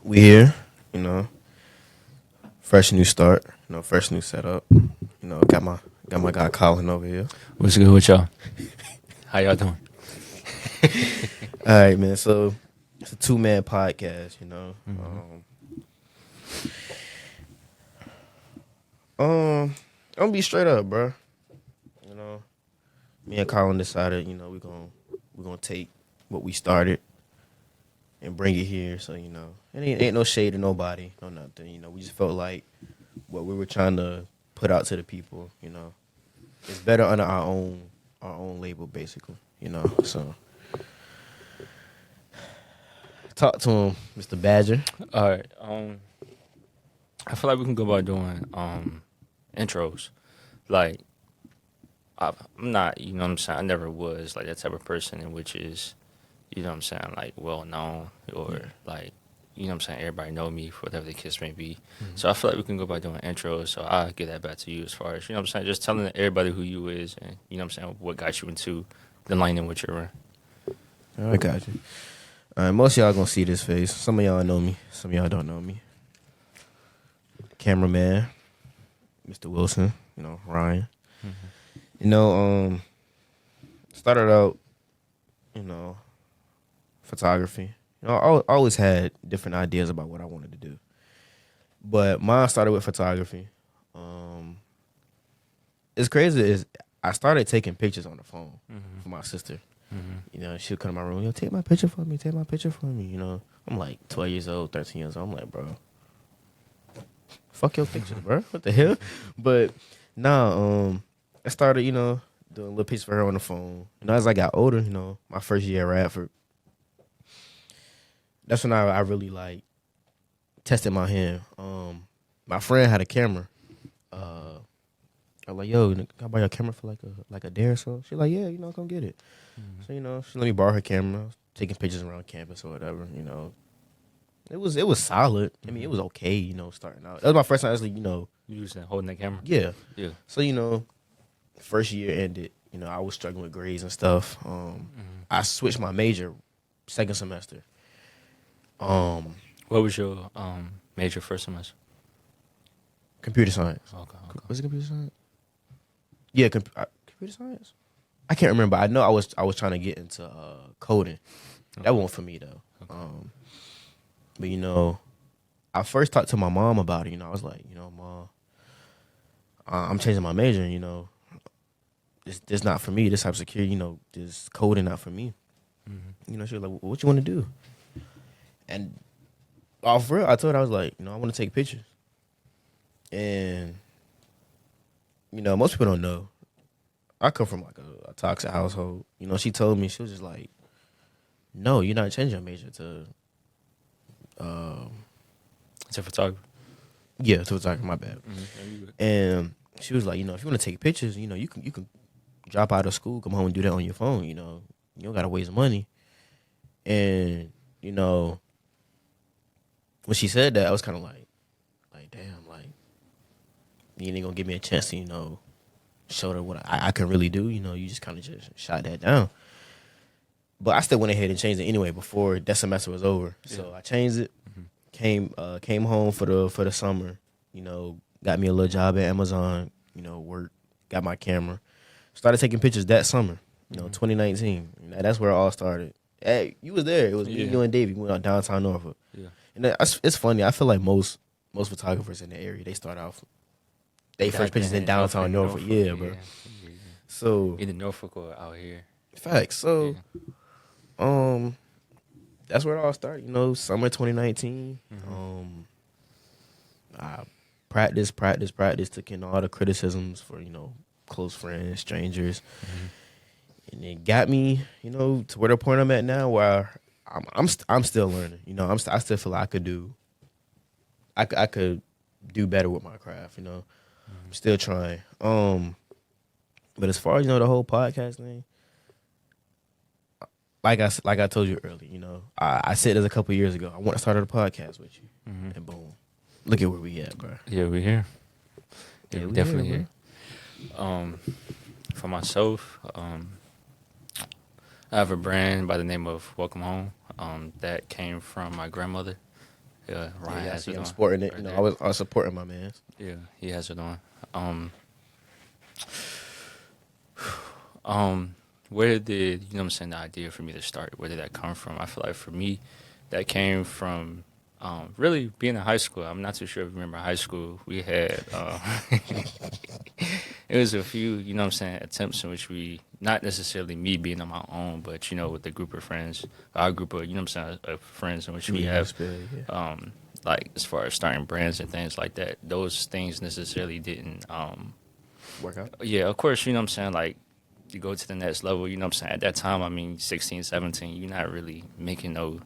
We here, you know, fresh new start, fresh new setup. Got my guy Colin over here. What's good with y'all? How y'all doing? All right, man. So it's a 2-man podcast, I'm gonna be straight up, bro. You know, me and Colin decided, we're gonna take what we started and bring it here. So it ain't no shade to nobody, no nothing. We just felt like what we were trying to put out to the people, it's better under our own label, basically. So talk to him, Mr. Badger. All right. I feel like we can go about doing intros. Like, I'm not, you know what I'm saying? I never was like that type of person in which is, you know what I'm saying, like well known or like, you know what I'm saying, everybody know me for whatever the case may be. Mm-hmm. So I feel like we can go about doing intros. So I'll get that back to you as far as, you know what I'm saying, just telling everybody who you is and, you know what I'm saying, what got you into the lane in which you're in. All right, got you. All right, most of y'all gonna see this face. Some of y'all know me. Some of y'all don't know me. Cameraman, Mr. Wilson. Ryan. Started out, photography. I always had different ideas about what I wanted to do, but mine started with photography. It's crazy is I started taking pictures on the phone for my sister. She would come to my room, take my picture for me, take my picture for me. I'm like 12 years old, 13 years old. I'm like, bro, fuck your picture, bro. What the hell? But now, I started, doing little pictures for her on the phone. As I got older, my first year at Radford, that's when I really like tested my hand. My friend had a camera. I was like, yo, can I buy your camera for like a day or so? She like, yeah, come get it. So, she let me borrow her camera. I was taking pictures around campus or whatever, It was solid. I mean, it was okay, starting out. That was my first time actually, You was holding that camera? Yeah. Yeah. So, first year ended, I was struggling with grades and stuff. I switched my major second semester. What was your major first semester? Computer science. Okay. Was it computer science? Yeah, computer science. I can't remember. I know I was trying to get into coding. That wasn't for me though. Okay. But I first talked to my mom about it. I was like, Mom, I'm changing my major. This not for me. This cybersecurity. This coding not for me. She was like, well, what you want to do? And off real, I told her I was like, I want to take pictures. And most people don't know. I come from like a toxic household. She told me, she was just like, no, you're not changing your major to photography. Yeah, to photography, my bad. And she was like, if you want to take pictures, you can drop out of school, come home and do that on your phone, you don't gotta waste money. And, when she said that, I was kinda like damn, like you ain't gonna give me a chance to, show her what I can really do, you just kinda just shot that down. But I still went ahead and changed it anyway before that semester was over. Yeah. So I changed it, came home for the summer, got me a little job at Amazon, worked, got my camera. Started taking pictures that summer, 2019. That's where it all started. Hey, you was there. It was me, you, and Davey. We went out downtown Norfolk. Yeah. And it's funny. I feel like most photographers in the area, they start off, they first pictures in downtown Norfolk. Yeah, bro. Yeah. So either Norfolk or out here. Facts. So, that's where it all started. Summer 2019. I practice, took in all the criticisms for close friends, strangers, and it got me to where the point I'm at now, where I'm still learning. I still feel like I could do better with my craft. I'm still trying. But as far as the whole podcast thing, like I told you earlier, I said this a couple years ago. I want to start a podcast with you, and boom, look at where we at, bro. Yeah, we here. Yeah, we definitely here. For myself, I have a brand by the name of Welcome Home. That came from my grandmother. Yeah, Ryan Yeah, I has see. it I'm on. sporting it. Right You know, there. I was supporting my man. Yeah, he has it on. Um, where did you know what I'm saying the idea for me to start? Where did that come from? I feel like for me, that came from really being in high school. I'm not too sure if you remember high school. We had it was a few you know what I'm saying attempts in which we not necessarily me being on my own, but you know with the group of friends, our group of you know what I'm saying of friends in which we have like as far as starting brands and things like that. Those things necessarily didn't Work out. yeah, of course, you know what I'm saying, like you go to the next level, you know what I'm saying? At that time, I mean 16, 17, you're not really making no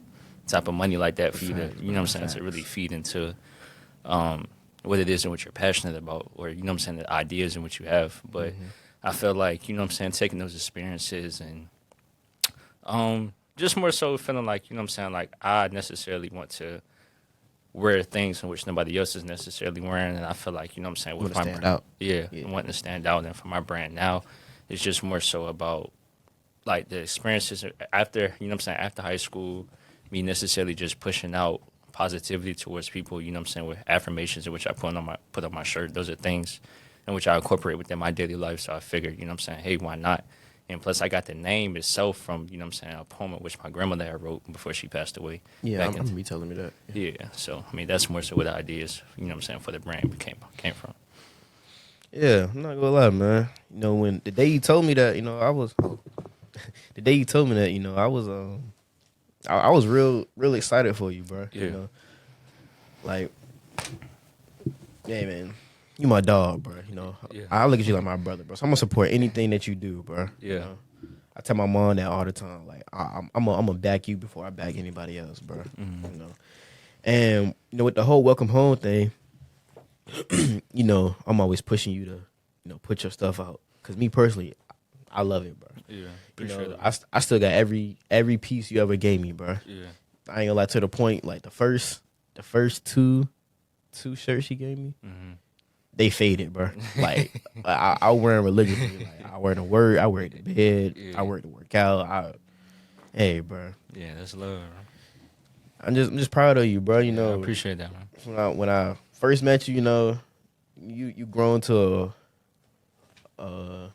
type of money like that for you to, Facts, you know what I'm bro, saying, to really facts. feed into what it is and what you're passionate about or you know what I'm saying, the ideas in which you have. But I feel like, you know what I'm saying, taking those experiences and just more so feeling like, you know what I'm saying, like I necessarily want to wear things in which nobody else is necessarily wearing, and I feel like you know what I'm saying You want with to my stand brand, out. yeah, Yeah. I'm wanting to stand out, and for my brand now, it's just more so about like the experiences after you know what I'm saying after high school, me necessarily just pushing out positivity towards people, you know what I'm saying, with affirmations in which I put on my shirt. Those are things in which I incorporate within my daily life. So I figured, you know what I'm saying, hey, why not? And plus, I got the name itself from, you know what I'm saying, a poem in which my grandmother had wrote before she passed away. Yeah, Back I'm in gonna be telling me that. Yeah. yeah, so I mean that's more so where the ideas, you know what I'm saying, for the brand came from. Yeah, I'm not gonna lie, man. You know, when the day you told me that, you know, I was the day you told me that, you know, I was real excited for you, bro. Yeah. You know, like, yeah, man, you my dog, bro. You know, Yeah. I look at you like my brother, bro. So I'm gonna support anything that you do, bro. You Yeah. know? I tell my mom that all the time. Like, I'm gonna back you before I back anybody else, bro. Mm-hmm. You know, and you know, with the whole welcome home thing, you know, I'm always pushing you to, you know, put your stuff out. Cause me personally, I love it, bro. Yeah, You appreciate know, that. I still got every piece you ever gave me, bro. Yeah. I ain't gonna lie, to the point, like the first two shirts you gave me, Mm-hmm. they faded, bro. Like I wear them religiously. Like I wear the word, I wear it to bed, Yeah. I wear it to work out. Hey, bro, Yeah, that's love. Bro. I'm just proud of you, bro. You Yeah, I know, appreciate that, man. when I first met you, you know, you grown to a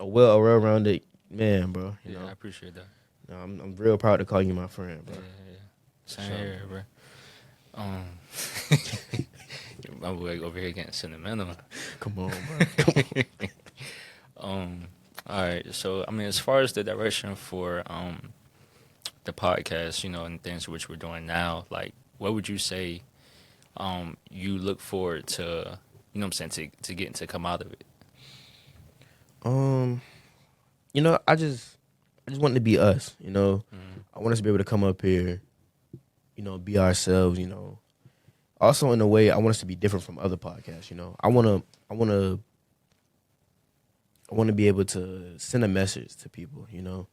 well-rounded man, bro. You Yeah, know, I appreciate that. I'm real proud to call you my friend, bro. Yeah, yeah. Same Sure. here, bro. Um, my boy over here getting sentimental. Come on, bro. All right. So, I mean, as far as the direction for the podcast, you know, and things which we're doing now, like, what would you say you look forward to, you know what I'm saying, to getting to come out of it? You know, I just want it to be us. You know, I want us to be able to come up here, you know, be ourselves. You know, also in a way, I want us to be different from other podcasts. You know, I want to be able to send a message to people. You know,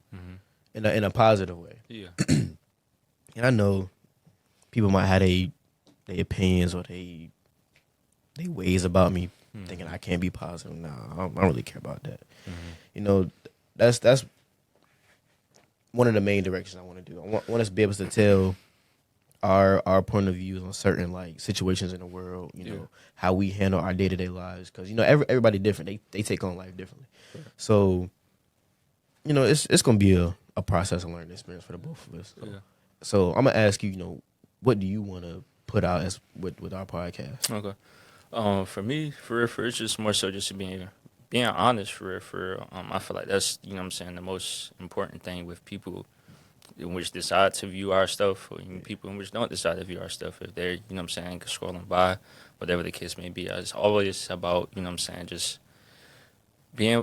in a positive way. Yeah. And I know people might have they opinions or they ways about me, thinking I can't be positive. Nah, I don't really care about that. You know, that's one of the main directions I want to do. I want us to be able to tell our point of views on certain like situations in the world. You know, how we handle our day-to-day lives, because you know everybody different. They take on life differently. So, you know, it's gonna be a process and learning experience for the both of us. So I'm gonna ask you, you know, what do you want to put out as with our podcast? Okay. For me, for it's just more so just being honest for real. I feel like that's you know what I'm saying the most important thing with people in which decide to view our stuff, or even people in which don't decide to view our stuff. If they're you know what I'm saying scrolling by, whatever the case may be, it's always about you know what I'm saying just being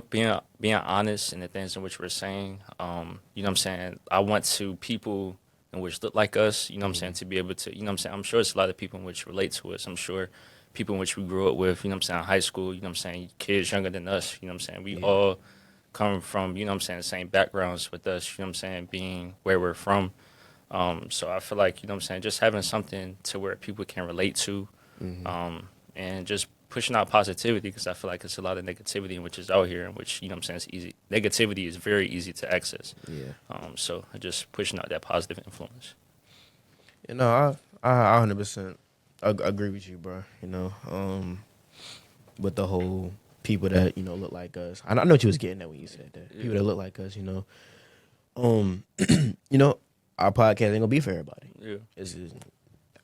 honest in the things in which we're saying. You know what I'm saying. I want to people in which look like us. You know what I'm saying, to be able to you know what I'm saying. I'm sure it's a lot of people in which relate to us. I'm sure people in which we grew up with. You know what I'm saying. High school. You know what I'm saying. Kids younger than us. You know what I'm saying. We all come from you know what I'm saying the same backgrounds with us. You know what I'm saying. Being where we're from. So I feel like you know what I'm saying. Just having something to where people can relate to, and just pushing out positivity, because I feel like it's a lot of negativity in which is out here, in which you know what I'm saying it's easy. Negativity is very easy to access. Yeah. So just pushing out that positive influence. You know, I 100% agree with you, bro. With the whole people that look like us. I know what you was getting at when you said that. People that look like us, um, our podcast ain't gonna be for everybody. Yeah.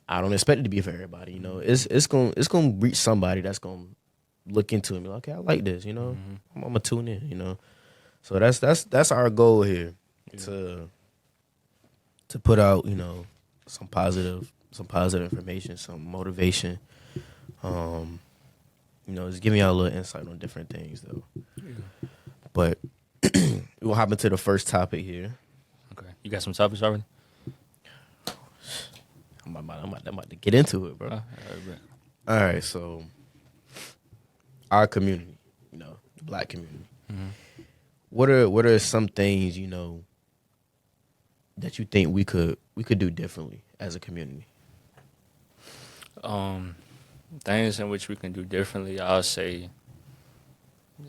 I don't expect it to be for everybody. It's gonna reach somebody that's gonna look into it and be like, okay, I like this. I'm gonna tune in. So that's our goal here to put out some positive information, some motivation. Just giving y'all a little insight on different things though. Yeah. But we'll hop into the first topic here. Okay, you got some topics already? I'm about to get into it, bro. All right, so our community, the Black community. Mm-hmm. What are some things that you think we could do differently as a community? Things in which we can do differently, I'll say.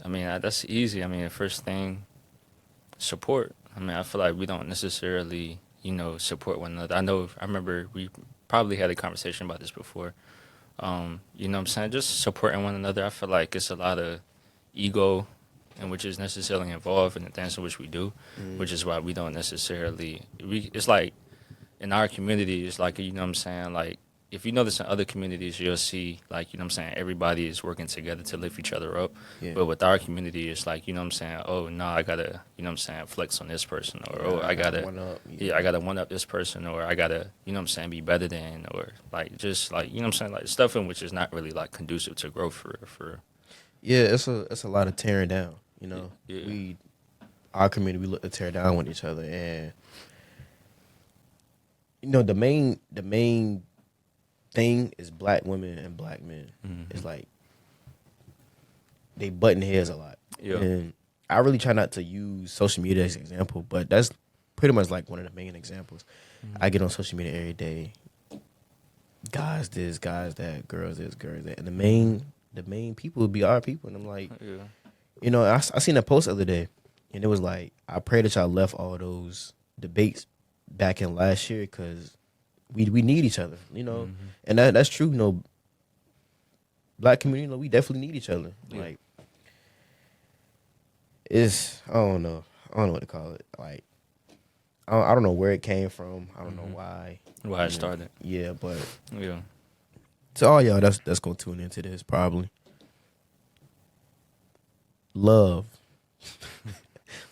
I mean, that's easy. I mean, the first thing, support. I mean, I feel like we don't necessarily, support one another. I remember we probably had a conversation about this before. You know what I'm saying? Just supporting one another. I feel like it's a lot of ego in which is necessarily involved in the things in which we do, which is why we don't necessarily, it's like in our community, it's like, you know what I'm saying? Like, if you notice in other communities, you'll see, like, you know what I'm saying, everybody is working together to lift each other up. Yeah. But with our community, it's like, you know what I'm saying, oh, no, I got to, you know what I'm saying, flex on this person. Or, I got to, I got to one-up this person. Or I got to, you know what I'm saying, be better than. Or, like, just, like, you know what I'm saying, like, stuff in which is not really, like, conducive to growth for. Yeah, it's a lot of tearing down, Yeah. Our community, we look to tear down with each other. And, the main thing is Black women and Black men. Mm-hmm. It's like they button heads a lot. Yeah. And I really try not to use social media as an example, but that's pretty much like one of the main examples. Mm-hmm. I get on social media every day. Guys this, guys that, girls this, girls that. And the main people would be our people. And I'm like, I seen a post the other day, and it was like, I pray that y'all left all those debates back in last year because we need each other, mm-hmm. And that's true. Black community, we definitely need each other. Yeah. Like, I don't know what to call it. Like, I don't know where it came from. I don't know why it started. Yeah, but yeah. To all y'all that's gonna tune into this, probably love,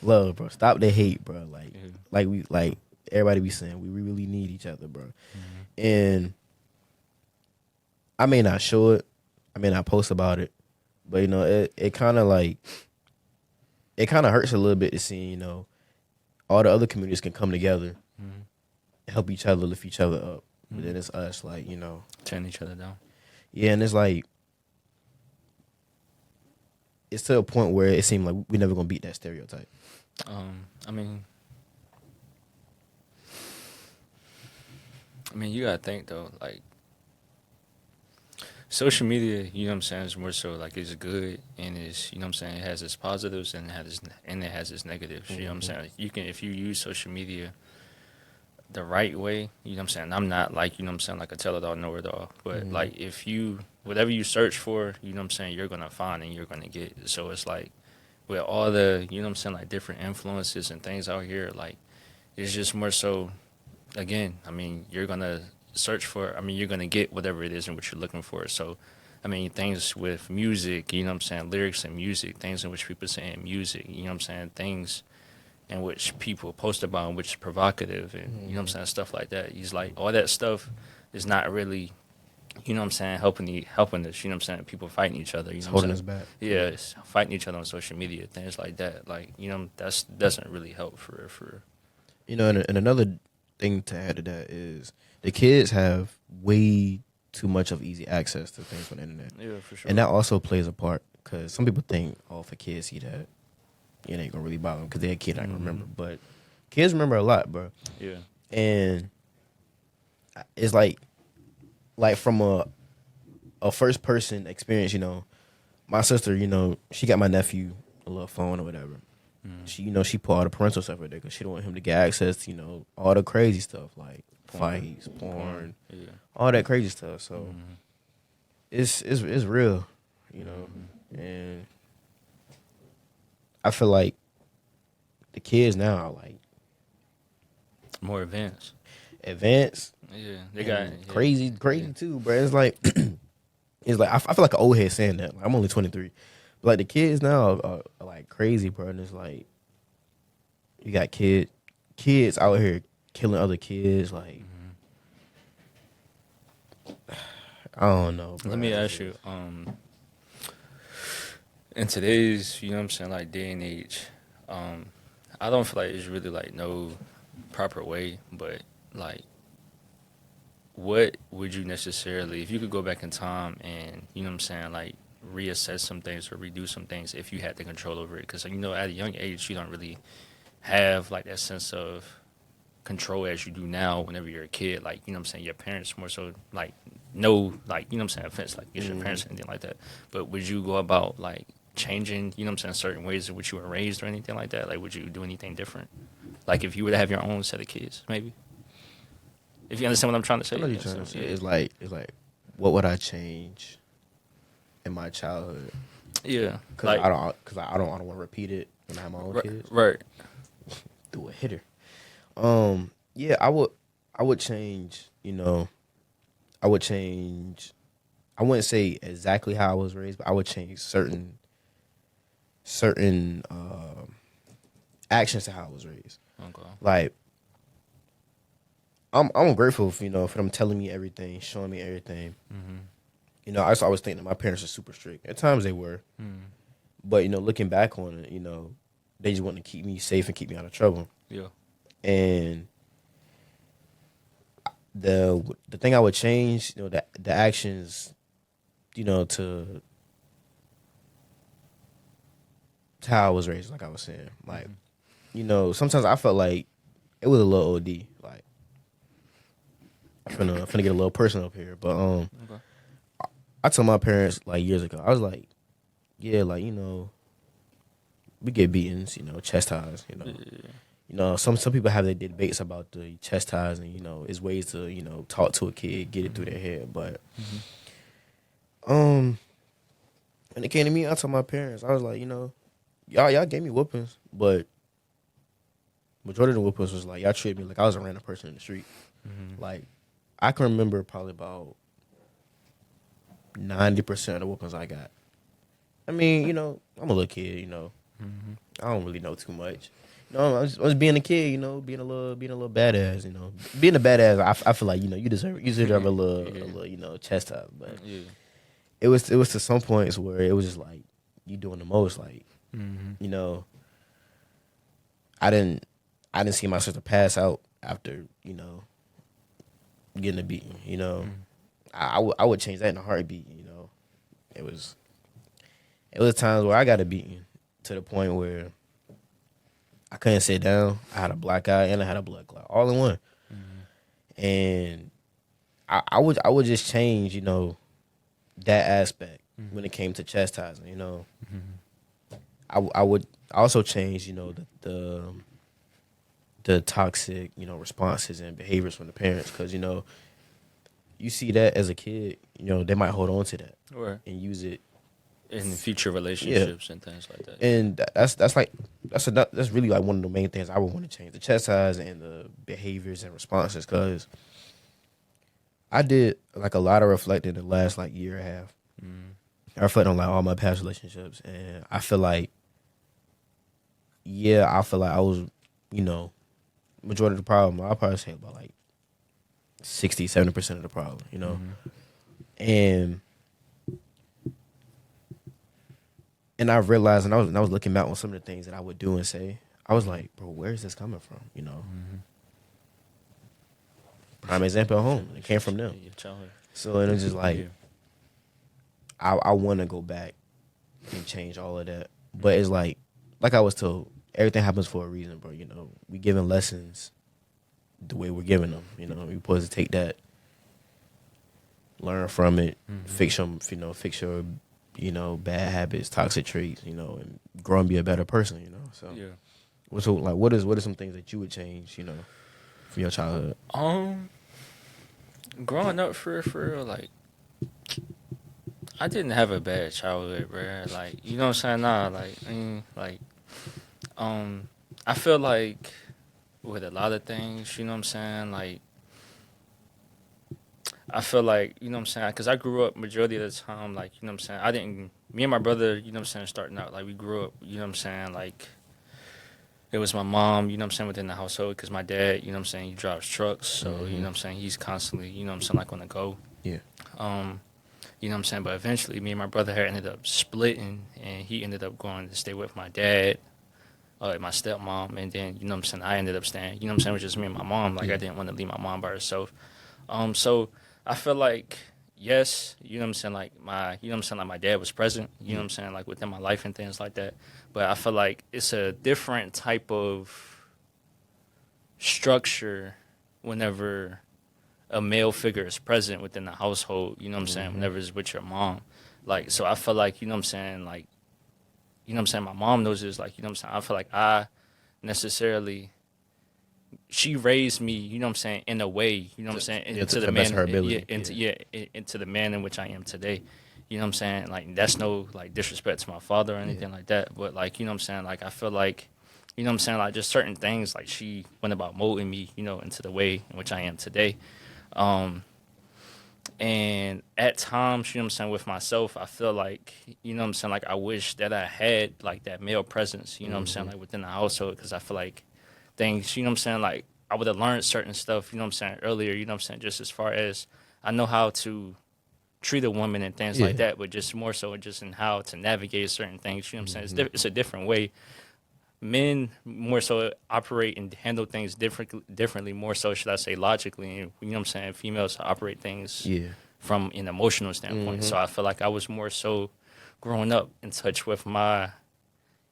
bro. Stop the hate, bro. Like everybody be saying, we really need each other, bro. Mm-hmm. And I may not show it, I may not post about it, but it kind of hurts a little bit to see all the other communities can come together, help each other, lift each other up, but then it's us, like tearing each other down. Yeah, and it's like it's to a point where it seemed like we're never gonna beat that stereotype. I mean, you gotta think though, like, social media, you know what I'm saying, is more so like it's good and it's, you know what I'm saying, it has its positives and it has its negatives. Mm-hmm. You know what I'm saying? If you use social media the right way, you know what I'm saying? I'm not like, you know what I'm saying, like a tell-it-all, know-it-all. But like if whatever you search for, you know what I'm saying, you're gonna find and you're gonna get. So it's like with all the, you know what I'm saying, like different influences and things out here, like it's just more so, again, I mean, you're going to search for, I mean, you're going to get whatever it is and what you're looking for. So, I mean, things with music, you know what I'm saying, lyrics and music, things in which people say in music, you know what I'm saying, things in which people post about, which is provocative and, you know what I'm saying, stuff like that. He's like, all that stuff is not really, you know what I'm saying, helping us, you know what I'm saying, people fighting each other. You know holding us back. Yeah, it's fighting each other on social media, things like that. Like, that doesn't really help for. And another thing to add to that is the kids have way too much of easy access to things on the internet. Yeah, for sure. And that also plays a part because some people think, if a kid see that, it ain't gonna really bother them because they're a kid, I can remember. But kids remember a lot, bro. Yeah. And it's like from a first person experience, my sister, she got my nephew a little phone or whatever. She, she put all the parental stuff right there because she don't want him to get access to, all the crazy stuff like fights, porn, Yeah. all that crazy stuff. So Mhm. it's real, you know, and I feel like the kids now are like More advanced. advanced, Yeah, they got and crazy Yeah. too, bro. It's like I feel like an old head saying that. Like, I'm only 23, but like the kids now are like crazy, bro. And it's like you got kids out here killing other kids. Like I don't know, bro. Let me ask you, in today's, you know what I'm saying, like day and age, I don't feel like there's really like no proper way, but like, what would you necessarily, if you could go back in time and, you know what I'm saying, like reassess some things or redo some things if you had the control over it? Because, you know, at a young age, you don't really have like that sense of control as you do now whenever you're a kid. Like, you know what I'm saying, your parents more so like, no, like, you know what I'm saying, offense, like, it's your parents or anything like that. But would you go about like changing, you know what I'm saying, certain ways in which you were raised or anything like that? Like, would you do anything different? Like, if you were to have your own set of kids, maybe? If you understand what I'm trying to say. I know what you're trying to say. It's like what would I change in my childhood? Yeah. Because Like, I don't want to repeat it when I have my own kids. right. Do a hitter. Yeah, I would change, you know, I wouldn't say exactly how I was raised, but I would change certain actions to how I was raised. Okay. Like I'm grateful for, you know, for them telling me everything, showing me everything. Mm-hmm. You know, I always think that my parents are super strict. At times they were. Mm. But, you know, looking back on it, you know, they just want to keep me safe and keep me out of trouble. Yeah. And the thing I would change, you know, the actions, you know, to how I was raised, like I was saying. Like, you know, sometimes I felt like it was a little OD. Like, I'm finna get a little personal up here. But Okay. I told my parents like years ago, I was like, yeah, like, you know, we get beatings, you know, chastised, you know. Yeah. You know, some people have their debates about the chastising, you know, is ways to, you know, talk to a kid, get it through their head. But when it came to me, I told my parents, I was like, you know, y'all gave me whoopings, but majority of the whoopings was like y'all treated me like I was a random person in the street. Mm-hmm. Like I can remember probably about 90% of the whoopings I got. I mean, you know, I'm a little kid, you know. Mm-hmm. I don't really know too much. You know, I was being a kid, you know, being a little badass, you know. Being a badass, I feel like, you know, you deserve a little, you know, chastise. But Yeah. it was to some points where it was just like you doing the most, like, Mm-hmm. you know. I didn't see my sister pass out after, you know, getting a beating, you know. I would change that in a heartbeat, you know. It was times where I got a beating to the point where I couldn't sit down. I had a black eye and I had a blood clot all in one. And I would just change, you know, that aspect when it came to chastising, you know. I would also change, you know, the toxic, you know, responses and behaviors from the parents, because, you know, you see that as a kid, you know, they might hold on to that Right. and use it. In future relationships and things like that. And that's really like one of the main things I would want to change: the chastise and the behaviors and responses. Because I did like a lot of reflecting in the last like year and a half. I reflect on like all my past relationships, and I feel like, I was, you know, majority of the problem. I'll probably say about like 60-70% of the problem, you know, and I realized, and I was looking back on some of the things that I would do and say, I was like, bro, where is this coming from? You know, prime example at home. It came from them. Your childhood. So and it's just like, Yeah. I want to go back and change all of that, but it's like I was told, everything happens for a reason, bro. You know, we giving lessons the way we're giving them. You know, we supposed to take that, learn from it, fix them. You know, fix your, you know, bad habits, toxic traits. You know, and grow and be a better person. You know, so Yeah. so like, what are some things that you would change? You know, from your childhood? Growing up for real, like I didn't have a bad childhood, bro. Like you know what I'm saying? Nah, like um, I feel like with a lot of things, you know what I'm saying? Like I feel like you know what I'm saying because I grew up majority of the time, like you know what I'm saying. I didn't. Me and my brother, you know what I'm saying, starting out like we grew up, you know what I'm saying, like. It was my mom, you know what I'm saying, within the household because my dad, you know what I'm saying, he drives trucks. So, you know what I'm saying, he's constantly, you know what I'm saying, like on the go. Yeah. Um, You know what I'm saying? But eventually, me and my brother had ended up splitting, and he ended up going to stay with my dad, my stepmom, and then you know what I'm saying. I ended up staying. You know what I'm saying? It was just me and my mom. Like Yeah. I didn't want to leave my mom by herself. So I feel like yes, you know what I'm saying. Like you know what I'm saying. Like my dad was present. You know what I'm saying. Like within my life and things like that. But I feel like it's a different type of structure whenever a male figure is present within the household, you know what I'm saying, whenever it's with your mom. Like, so I feel like, you know what I'm saying, like, you know what I'm saying, my mom knows this, like, you know what I'm saying, I feel like I necessarily, she raised me, you know what I'm saying, in a way, you know what I'm saying, Yeah, into to the the best of man, her yeah, ability. into the man in which I am today. You know what I'm saying? Like, that's no, like, disrespect to my father or anything like that. But, like, you know what I'm saying? Like, I feel like, you know what I'm saying? Like, just certain things, like, she went about molding me, you know, into the way in which I am today. Um, And at times, you know what I'm saying, with myself, I feel like, you know what I'm saying, like I wish that I had like that male presence, you know what I'm saying, like within the household, because I feel like things, you know what I'm saying, like I would have learned certain stuff, you know what I'm saying, earlier, you know what I'm saying, just as far as I know how to treat a woman and things like Yeah. that, but just more so just in how to navigate certain things, you know what I'm saying, it's a different way. Men more so operate and handle things differently, more so, should I say, logically, and you know what I'm saying, females operate things Yeah. from an emotional standpoint. So I feel like I was more so growing up in touch with my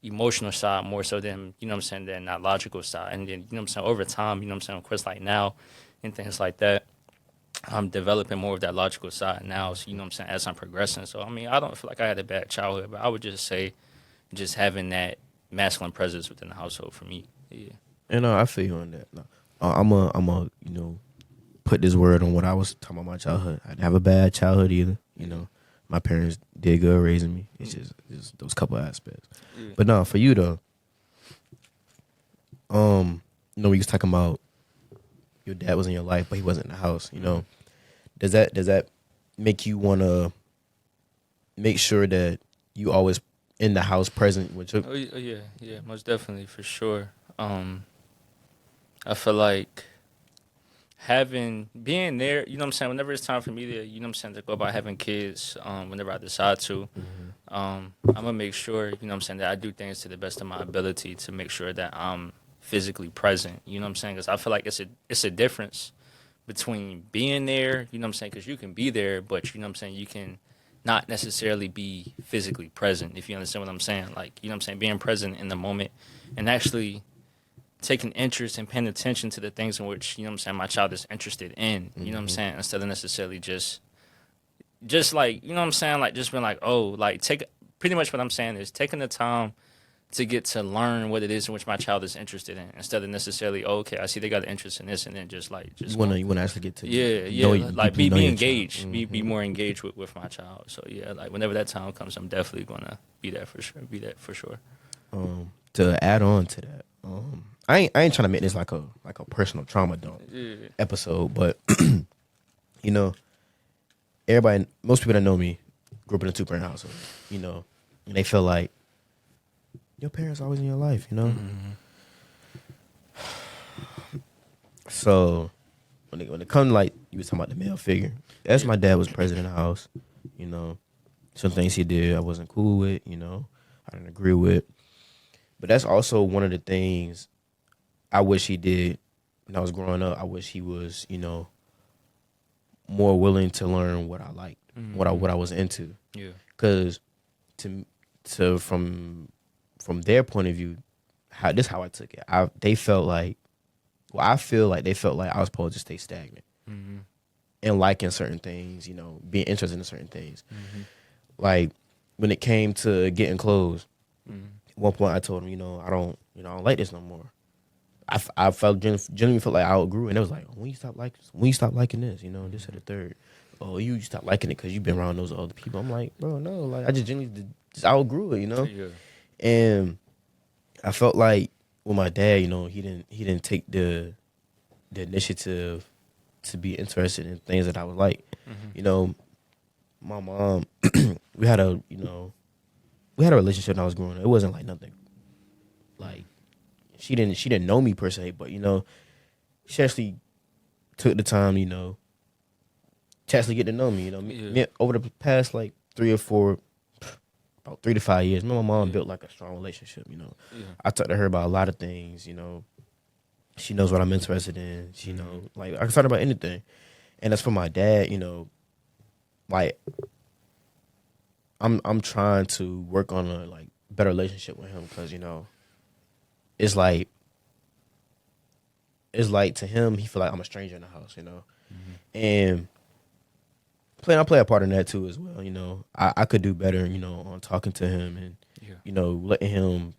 emotional side more so than, you know what I'm saying, than that logical side. And then, you know what I'm saying, over time, you know what I'm saying, of course, like now and things like that, I'm developing more of that logical side now, so, you know what I'm saying, as I'm progressing. So, I mean, I don't feel like I had a bad childhood, but I would just say just having that masculine presence within the household for me. Yeah. And I feel you on that. No. I'm a, put this word on what I was talking about my childhood. I didn't have a bad childhood either. You know, my parents did good raising me. It's just those couple aspects. Yeah. But no, for you though, we was talking about your dad was in your life, but he wasn't in the house. You know, does that make you want to make sure that you always in the house present with your? Oh yeah, yeah, most definitely, for sure. I feel like being there, you know what I'm saying, whenever it's time for me to, you know what I'm saying, to go about having kids, whenever I decide to, I'm gonna make sure, you know what I'm saying, that I do things to the best of my ability to make sure that I'm physically present, you know what I'm saying, because I feel like it's a difference between being there, you know what I'm saying, because you can be there, but you know what I'm saying, you can not necessarily be physically present, if you understand what I'm saying, like, you know what I'm saying, being present in the moment and actually taking interest and paying attention to the things in which, you know what I'm saying, my child is interested in, you know what I'm saying, instead of necessarily just like, you know what I'm saying, like just being like, oh, like pretty much what I'm saying is taking the time to get to learn what it is in which my child is interested in instead of necessarily, oh, okay, I see they got an interest in this, and then just like You just wanna going. you wanna actually get to Yeah, know yeah, like deeply know be your child. engaged, be more engaged with my child. So yeah, like whenever that time comes, I'm definitely gonna be there for sure. Be there for sure. To add on to that, I ain't trying to make this like a personal trauma dump Yeah, episode, but you know, most people that know me grew up in a 2-parent household, and they feel like your parents always in your life, So when it comes to, like, you was talking about the male figure, that's yeah, my dad was president of the house, you know. Some things he did I wasn't cool with, I didn't agree with. But that's also one of the things I wish he did when I was growing up. I wish he was, more willing to learn what I liked, what I was into. yeah, Because to from their point of view, how I took it. They felt like, well, I feel like they felt like I was supposed to stay stagnant and liking certain things, being interested in certain things. Like when it came to getting clothes, at one point I told him, I don't like this no more. I felt genuinely felt like I outgrew, and it was like, when you stop liking this, this and the third. Oh, you stop liking it because you've been around those other people. I'm like, bro, no, like I just genuinely just outgrew it, Yeah. And I felt like with my dad, he didn't take the initiative to be interested in things that I was like. My mom, we had a relationship when I was growing up. It wasn't like nothing. Like she didn't know me per se, but she actually took the time, to actually get to know me. Me, over the past like about 3 to 5 years, me and my mom built like a strong relationship. I talked to her about a lot of things. She knows what I'm interested in. She knows, like, I can talk about anything. And as for my dad, like I'm trying to work on a like better relationship with him because it's like to him he feel like I'm a stranger in the house, and I play a part in that too as well. I could do better, on talking to him and letting him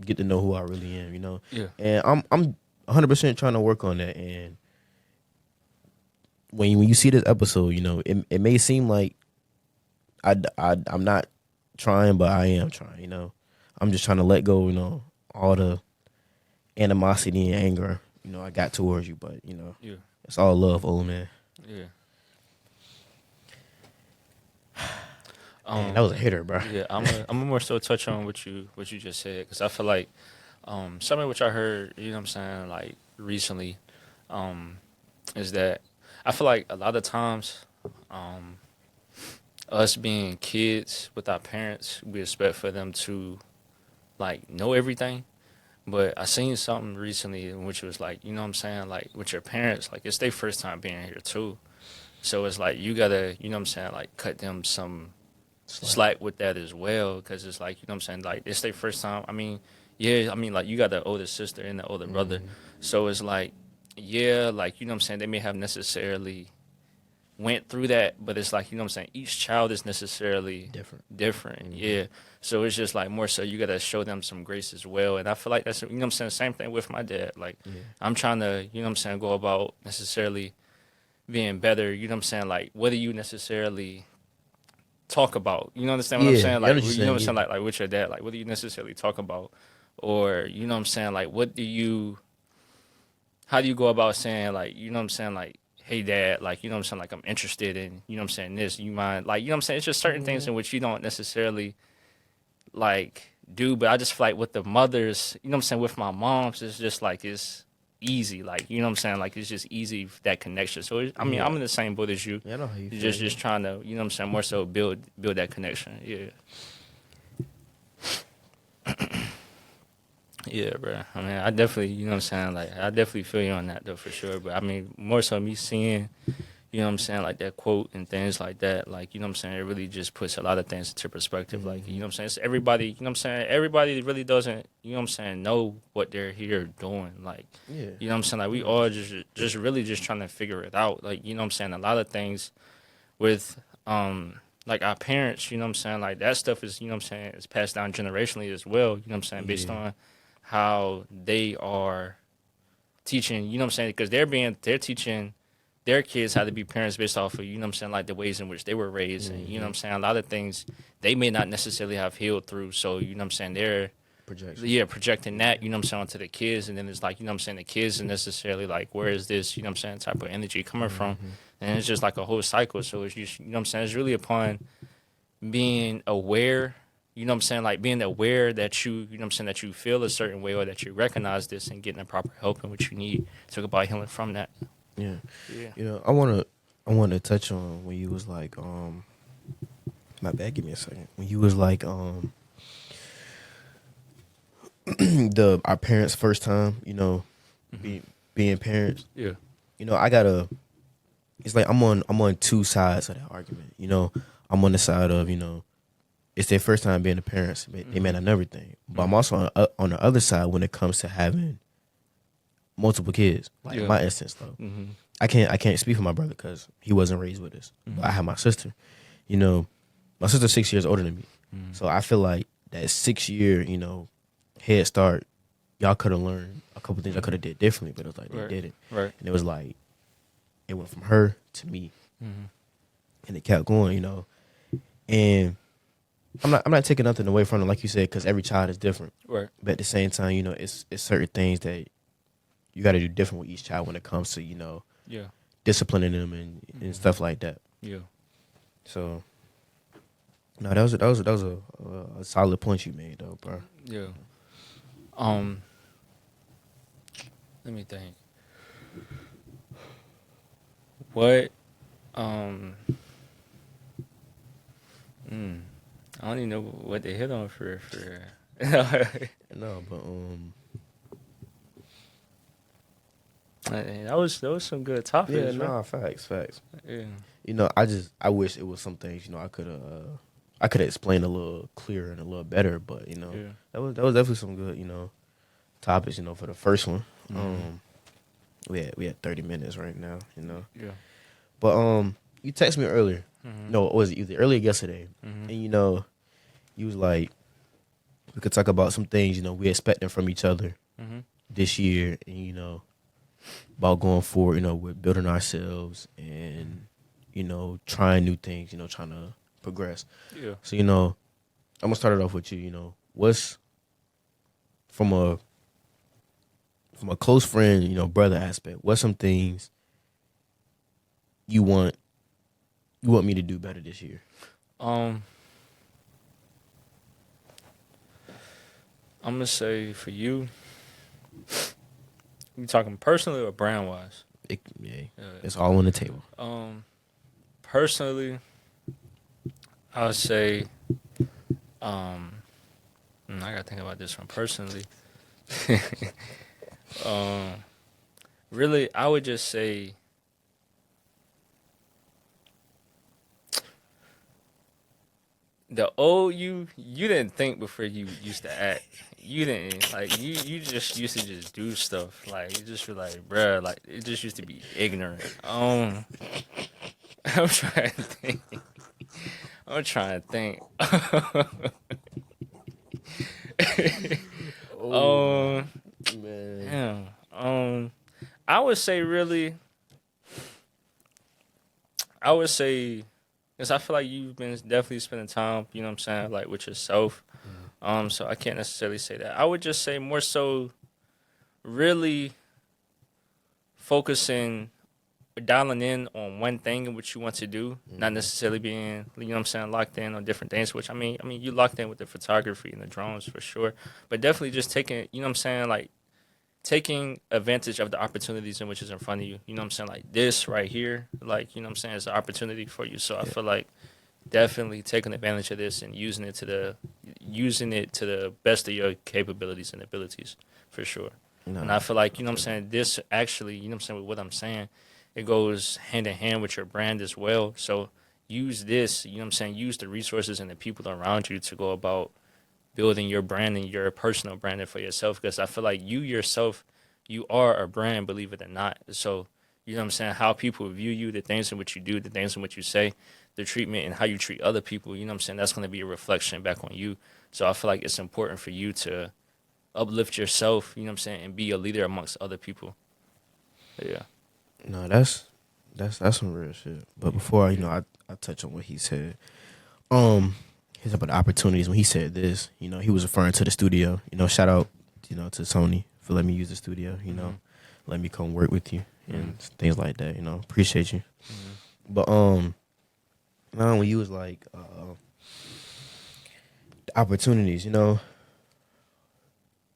get to know who I really am, and I'm 100% trying to work on that. And when you see this episode, it may seem like I'm not trying, but I am trying. I'm just trying to let go, all the animosity and anger, I got towards you, but it's all love, old man. Yeah. Man, that was a hitter, bro. Yeah, I'm more so touch on what you just said, because I feel like something which I heard, like recently, is that I feel like a lot of times, us being kids with our parents, we expect for them to like know everything. But I seen something recently in which was like, like with your parents, like it's their first time being here too. So it's like you gotta, like cut them some slack with that as well, because it's like, like it's their first time. I mean, like you got the older sister and the older brother. So it's like, like, they may have necessarily went through that, but it's like, each child is necessarily different. Yeah. So it's just like more so you got to show them some grace as well. And I feel like that's, same thing with my dad. Like I'm trying to, go about necessarily being better, like what do you necessarily talk about? You understand what I'm saying? Like, like with your dad, like what do you necessarily talk about? Or, like how do you go about saying like, like, hey dad, like, like I'm interested in, this, you mind, like, it's just certain things in which you don't necessarily like do, but I just feel like with the mothers, with my moms, it's just like, it's easy, like, like it's just easy, that connection. So I'm in the same boat as you. I know how you feel. Just trying to, more so build that connection. Yeah, bro. I mean, I definitely, like, I definitely feel you on that, though, for sure. But, I mean, more so me seeing, like, that quote and things like that, like, it really just puts a lot of things into perspective. Like, it's everybody, everybody really doesn't, know what they're here doing. Like, like, we all just really just trying to figure it out. Like, a lot of things with, like, our parents, like, that stuff is, is passed down generationally as well, based on how they are teaching, because they're teaching their kids how to be parents based off of, like the ways in which they were raised. And, a lot of things they may not necessarily have healed through. So, they're projecting that, onto the kids. And then it's like, the kids are necessarily like, where is this, type of energy coming from? And it's just like a whole cycle. So it's just, it's really upon being aware, like being aware that you, that you feel a certain way, or that you recognize this, and getting the proper help and what you need to go about healing from that. Yeah. I wanna touch on when you was like, my bad, give me a second. When you was like, our parents' first time, being parents. Yeah. It's like I'm on two sides of that argument. I'm on the side of, it's their first time being the parents. They may not know everything. But I'm also on the other side when it comes to having multiple kids. Like in my instance, though. I can't speak for my brother because he wasn't raised with us. But I have my sister. My sister's 6 years older than me. So I feel like that 6 year, head start y'all could have learned a couple things I could have did differently, but it was like they Right. did it, Right. and it was like it went from her to me, Mm-hmm. and it kept going, And I'm not taking nothing away from it, like you said, because every child is different. Right. But at the same time, it's certain things that you got to do different with each child when it comes to Yeah. disciplining them and stuff like that. Yeah. So, no, that was a solid point you made though, bro. Yeah. Let me think. What I don't even know what they hit on for No, but that was some good topics. yeah, bro. no, facts. Yeah. I wish it was some things I could have explained a little clearer and a little better, but Yeah. that was definitely some good topics for the first one. Mhm. We had 30 minutes right now, Yeah. but you texted me earlier. Mhm. No, it was either earlier yesterday, Mhm. and you was like we could talk about some things we expecting from each other Mhm. this year, and about going forward, with building ourselves and trying new things, trying to progress. Yeah. So I'm gonna start it off with you. What's from a close friend, brother aspect. What's some things you want me to do better this year? I'm gonna say for you, you talking personally or brand wise? It's all on the table. Personally, I would say, I gotta think about this one personally. Really, I would just say, the old you didn't think before you used to act. You didn't you just used to just do stuff like you just were like, bruh, like it just used to be ignorant. I'm trying to think. I'm trying to think. Oh man. Damn. I would say really. I would say, because I feel like you've been definitely spending time. You know what I'm saying, like with yourself. So I can't necessarily say that. I would just say more so, really focusing, dialing in on one thing and what you want to do, not necessarily being, you know what I'm saying, locked in on different things. Which I mean, you locked in with the photography and the drones for sure, but definitely just taking, you know what I'm saying, like taking advantage of the opportunities in which is in front of you. You know what I'm saying, like this right here, like you know what I'm saying, is an opportunity for you. So I feel like definitely taking advantage of this and using it to the best of your capabilities and abilities for sure. No, And I feel like, you know what I'm saying, this actually, you know what I'm saying, with what I'm saying, it goes hand in hand with your brand as well. So use this, you know what I'm saying, use the resources and the people around you to go about building your brand and your personal branding for yourself. Because I feel like you yourself, you are a brand, believe it or not. So, you know what I'm saying, how people view you, the things in which you do, the things in which you say, the treatment and how you treat other people, you know what I'm saying, that's going to be a reflection back on you. So I feel like it's important for you to uplift yourself, you know what I'm saying, and be a leader amongst other people. Yeah. No, that's some real shit. But before I touch on what he said, he's about the opportunities. When he said this, he was referring to the studio. Shout out, to Sony for letting me use the studio. Let me come work with you and things like that. Appreciate you. But now when you was like the opportunities,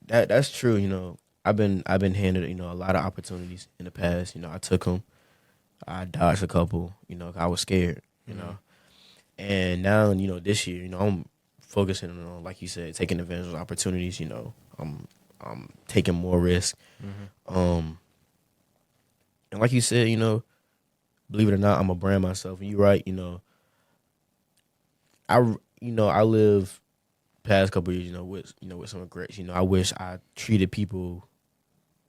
that's true. I've been handed a lot of opportunities in the past. I took them. I dodged a couple. I was scared. And now this year, I'm focusing on, like you said, taking advantage of opportunities. I'm taking more risk. And like you said, believe it or not, I'm a brand myself. And you're right. I live past couple of years, with some regrets. I wish I treated people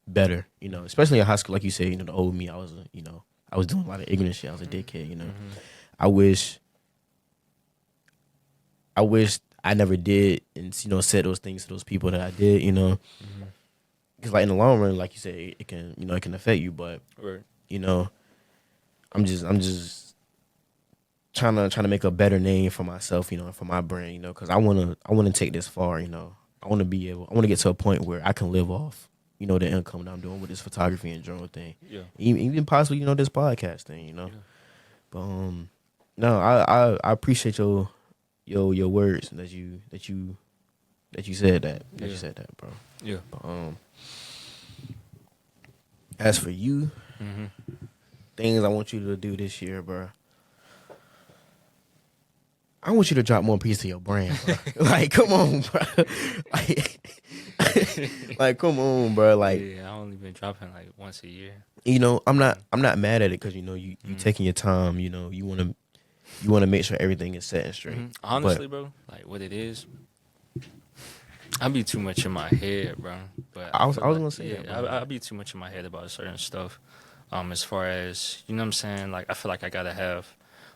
better. Especially in high school, like you said, the old me, I was doing a lot of ignorant shit. I was a dickhead. I wish I never did, and said those things to those people that I did. because like in the long run, like you said, it can it can affect you. But Right. you know, I'm just trying to make a better name for myself, and for my brand, because I wanna take this far, I want to get to a point where I can live off, the income that I'm doing with this photography and journal thing, Yeah. even possibly, this podcast thing, Yeah. But no, I appreciate your words that you said that Yeah. you said that, bro. Yeah. But, as for you, Mm-hmm. things I want you to do this year, bro. I want you to drop more piece of your brand, bro. Like, come on, bro. Like, come on, bro. Like, Yeah, I only been dropping like once a year. I'm not mad at it because you taking your time. You want to make sure everything is set and straight. Mhm. Honestly, bro, like what it is, I be too much in my head, bro. But I was feel gonna say yeah, that, bro. I be too much in my head about certain stuff. As far as you know, what I'm saying, like I feel like I gotta have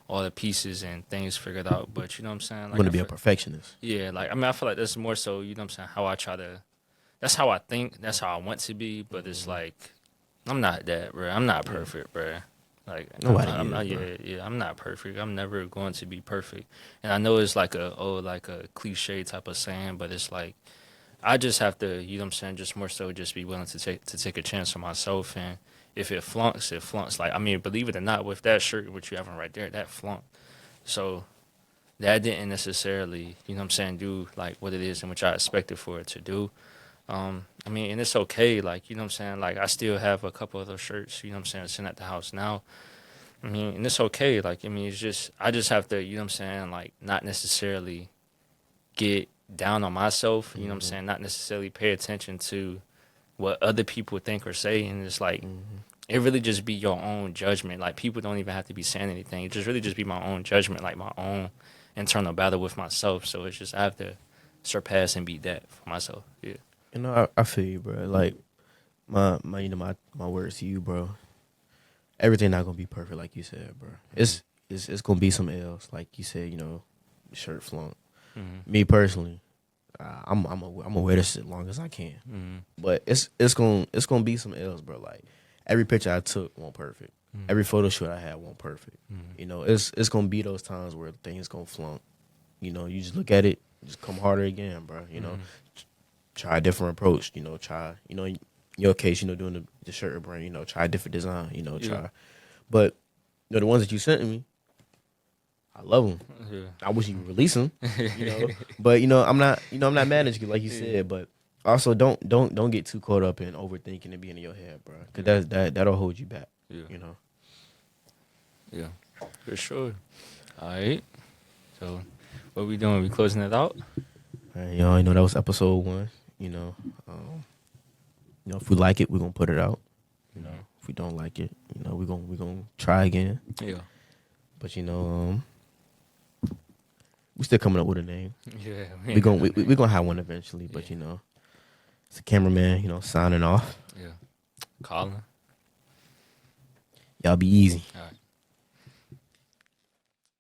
all the pieces and things figured out. But you know, what I'm saying, You like want I to be a feel, perfectionist. yeah, like I mean, I feel like that's more so. You know, what I'm saying, how I try to. That's how I think. That's how I want to be. But it's like I'm not that, bro. I'm not perfect, bro. Like Nobody I'm not, is, bro. yeah, I'm not perfect. I'm never going to be perfect. And I know it's like like a cliche type of saying, but it's like I just have to, you know what I'm saying, just more so just be willing to take a chance on myself, and if it flunks, it flunks. Like I mean, believe it or not, with that shirt which you having right there, that flunked. So that didn't necessarily, you know what I'm saying, do like what it is and which I expected for it to do. I mean, and it's okay, like, you know what I'm saying? Like, I still have a couple of those shirts, you know what I'm saying, sitting at the house now. I mean, and it's okay. Like, I mean, it's just, I just have to, you know what I'm saying, like, not necessarily get down on myself, you know what I'm saying, not necessarily pay attention to what other people think or say. And it's like, it really just be your own judgment. Like, people don't even have to be saying anything. It just really just be my own judgment, like my own internal battle with myself. So it's just, I have to surpass and beat that for myself. Yeah. I feel you, bro. Like my my words to you, bro. Everything not gonna be perfect, like you said, bro. It's gonna be some L's, like you said. Shirt flunk. Mm-hmm. Me personally, I'm gonna wear this shit long as I can. Mm-hmm. But it's gonna be some L's, bro. Like every picture I took won't perfect. Mm-hmm. Every photo shoot I had won't perfect. Mm-hmm. It's gonna be those times where things gonna flunk. You just look at it, just come harder again, bro. Try a different approach. Try. In your case, doing the shirt brand. Try a different design. Try. Yeah. But the ones that you sent me, I love them. Yeah. I wish you would release them. But I'm not. I'm not mad at you, like you said. But also, don't get too caught up in overthinking and being in your head, bro. Because that'll hold you back. Yeah. Yeah. Yeah. For sure. All right. So, what we doing? We closing it out? And, y'all, that was episode 1. If we like it, we're gonna put it out. If we don't like it, we're gonna try again. Yeah. But we still coming up with a name. Yeah. We're gonna have one eventually. But it's a cameraman. Signing off. Yeah. Colin. Y'all be easy. All right.